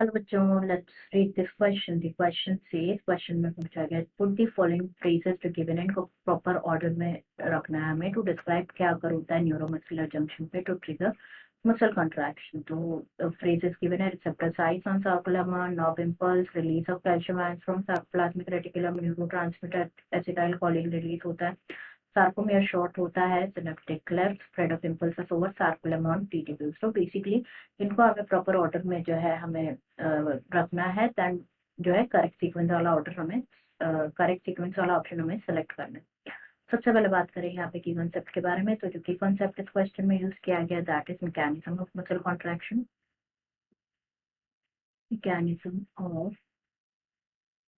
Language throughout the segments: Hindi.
हेलो बच्चों, let's read this question. The question says, question में पूछा गया put the following phrases to given इनको प्रॉपर ऑर्डर में रखना है हमें टू डिस्क्राइब क्या अगर होता है न्यूरोमस्कुलर जंक्शन पे टू ट्रिगर मसल कॉन्ट्रैक्शन। तो फ्रेजेस गिवन है receptor sites on circular nerve impulse, release of calcium ions from sarcoplasmic reticulum, neurotransmitter acetylcholine release होता है, सार्कोमियर शॉर्ट होता है, synaptic cleft, spread of impulses over sarcolemma on T tubules. तो बेसिकली इनको हमें प्रॉपर ऑर्डर में जो है हमें रखना है, देन जो है करेक्ट सीक्वेंस वाला ऑर्डर हमें करेक्ट सीक्वेंस वाला ऑप्शन हमें सेलेक्ट करना है। सबसे पहले बात करें यहाँ पे की कॉन्सेप्ट के बारे में। तो जो की कॉन्सेप्ट इस क्वेश्चन में यूज किया गया that is mechanism of muscle contraction. Mechanism of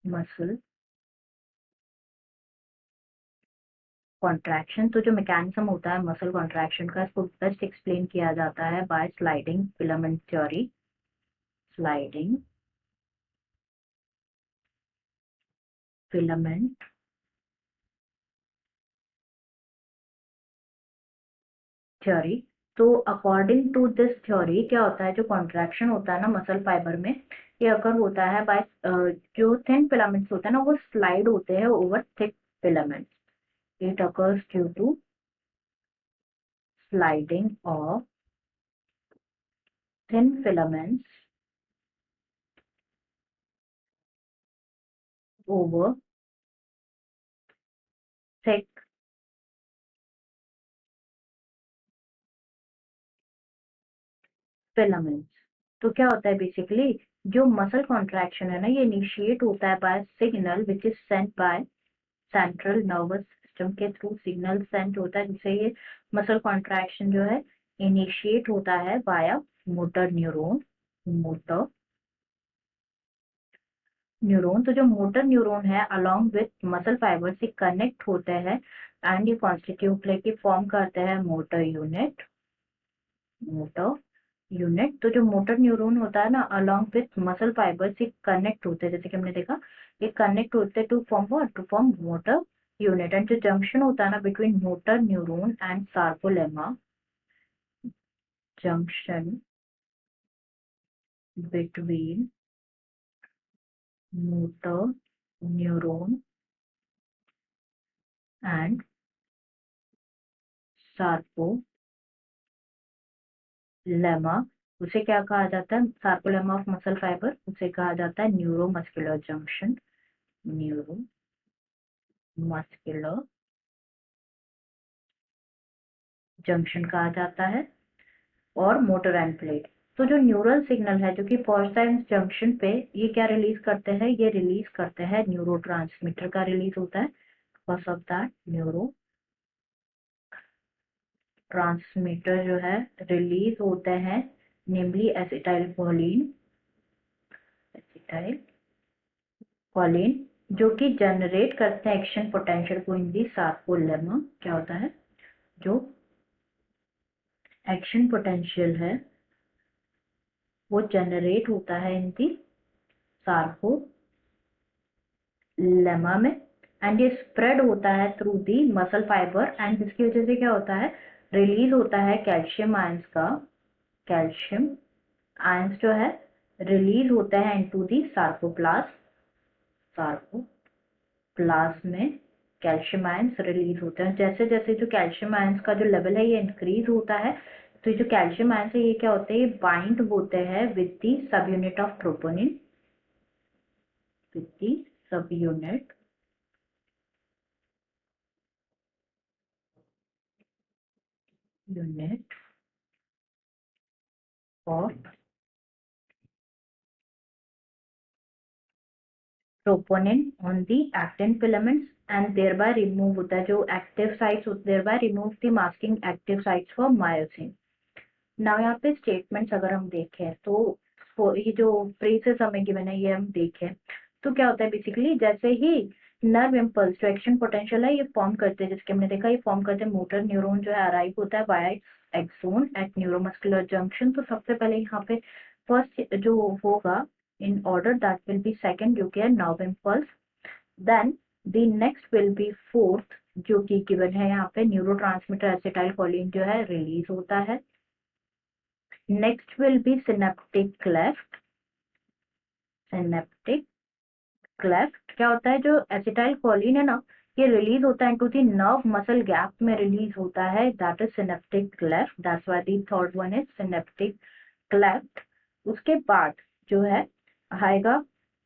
muscle contraction. तो जो मैकेनिज्म होता है मसल कॉन्ट्रैक्शन का, इसको बेस्ट एक्सप्लेन किया जाता है by sliding filament theory. Sliding filament theory. तो अकॉर्डिंग टू दिस थ्योरी क्या होता है, जो कॉन्ट्रैक्शन होता है ना मसल फाइबर में, ये अगर होता है बाय जो थिन फिलामेंट्स होते हैं ना वो स्लाइड होते हैं over thick filaments. It occurs due to sliding of thin filaments over thick filaments. तो क्या होता है बेसिकली, जो मसल कॉन्ट्रैक्शन है ना ये इनिशिएट होता है by signal which is sent by central nervous system के थ्रू। सिग्नल सेंड होता है जिससे ये मसल कॉन्ट्रैक्शन जो है इनिशिएट होता है बाया मोटर न्यूरॉन। मोटर न्यूरॉन, तो जो मोटर न्यूरॉन है अलोंग विथ मसल फाइबर से कनेक्ट होते हैं एंड ये कॉन्स्टिट्यूट लेके फॉर्म करते हैं मोटर यूनिट। मोटर यूनिट, तो जो मोटर न्यूरॉन होता है ना अलोंग विथ मसल फाइबर से कनेक्ट होते हैं, जैसे कि हमने देखा ये कनेक्ट होते हैं to form what, to form motor unit. And जो जंक्शन होता है ना between motor neuron and sarcolemma, junction between motor neuron and sarcolemma, उसे क्या कहा जाता है, सार्कोलेमा ऑफ मसल फाइबर, उसे कहा जाता है न्यूरोमस्कुलर जंक्शन। न्यूरोमस्कुलर जंक्शन कहा जाता है। और मोटर एंड प्लेट, तो जो न्यूरल सिग्नल है जो कि पहुंचता है इस जंक्शन पे, ये क्या रिलीज करते हैं, ये रिलीज करते हैं न्यूरोट्रांसमीटर का रिलीज होता है। Because of that neuro transmitter जो है रिलीज होते हैं, नेमली एसिटाइल कोलिन। एसिटाइल कोलिन जो कि जनरेट करते हैं एक्शन पोटेंशियल को इन दी सार्कोलेमा। क्या होता है, जो एक्शन पोटेंशियल है वो जनरेट होता है इन दी सार्को लेमा में, एंड ये स्प्रेड होता है through the muscle fibre, and जिसकी वजह से क्या होता है, रिलीज होता है कैल्शियम आयंस का। कैल्शियम आयंस जो है रिलीज होता है इनटू दी सार्कोप्लास्ट। सार्कोप्लास्ट में कैल्शियम आयंस रिलीज होते हैं। जैसे जैसे जो कैल्शियम आयंस का जो लेवल है ये इंक्रीज होता है, तो ये जो कैल्शियम आयंस है ये क्या होते हैं, ये बाइंड होते हैं विद दी सब unit of troponin. With the सब unit of troponin on the actin filaments and thereby remove होता है जो active sites, thereby remove the masking active sites for myosin। now यहाँ पे statements अगर हम देखें तो ये जो phrases हमें given है ये हम देखें तो क्या होता है बेसिकली, जैसे ही नर्व इम्पल्स जो एक्शन पोटेंशियल है ये फॉर्म करते हैं, जिसके हमने देखा ये फॉर्म करते हैं मोटर न्यूरॉन जो है अराइव होता है via axon at neuromuscular junction. तो सबसे पहले यहाँ पे फर्स्ट जो होगा in order that will be second जो कि है nerve impulse, then the next will be fourth जो कि given है यहाँ पे न्यूरोट्रांसमीटर एसिटाइल कोलिन जो है रिलीज होता है। next will be synaptic cleft, synaptic cleft क्या होता है, जो एसिटाइल कोलिन है ना, ये रिलीज होता है into the nerve muscle gap में रिलीज होता है, that is synaptic cleft, that's why the third one is synaptic cleft. उसके बाद जो है आएगा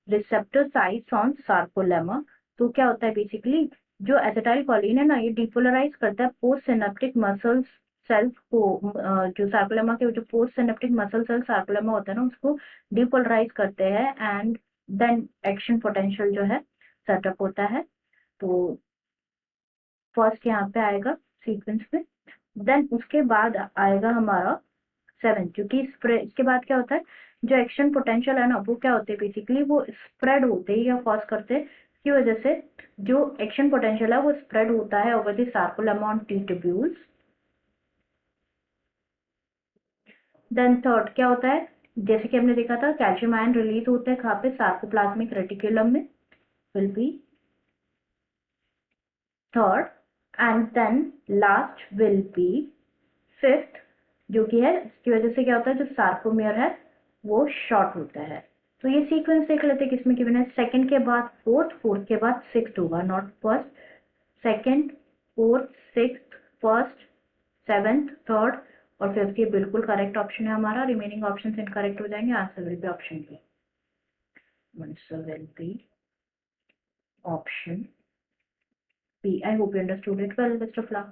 रिसेप्टर साइट्स ऑन सार्कोलेमा। तो क्या होता है बेसिकली, जो एसिटाइल कोलिन है ना, ये डिपोलराइज करता है पोस्ट सिनेप्टिक मसल्स सेल्स को, जो सार्कोलेमा के जो postsynaptic muscle cell sarcolemma होता है ना, उसको डिपोलराइज करते हैं, एंड देन एक्शन पोटेंशियल जो है सेटअप होता है। तो फर्स्ट यहाँ पे आएगा सीक्वेंस में, देन उसके बाद आएगा हमारा 7, क्योंकि इसके बाद क्या होता है, जो एक्शन पोटेंशियल है ना, वो क्या होते हैं बेसिकली, वो स्प्रेड होते हैं या कॉज करते हैं की वजह से, जो एक्शन पोटेंशियल है वो स्प्रेड होता है over the sarcolemma on T tubules. Then third क्या होता है, जैसे कि हमने देखा था कैल्शियम आयन रिलीज होते हैं कहाँ पे, सार्कोप्लाज्मिक रेटिकुलम में, will be third, and then last will be fifth, जो कि है इसकी वजह से क्या होता है, जो सार्कोमियर है वो शॉर्ट होता है। तो ये सीक्वेंस देख लेते हैं किसमें गिवन है, सेकंड के बाद फोर्थ, फोर्थ के बाद सिक्स्थ होगा, not first, second, fourth, sixth, first, seventh, third और फिफ्थ। ये बिल्कुल करेक्ट ऑप्शन है हमारा, रिमेनिंग ऑप्शन इनकरेक्ट हो जाएंगे, answer will be option B, answer will be option B. I hope you understood it well, best of luck.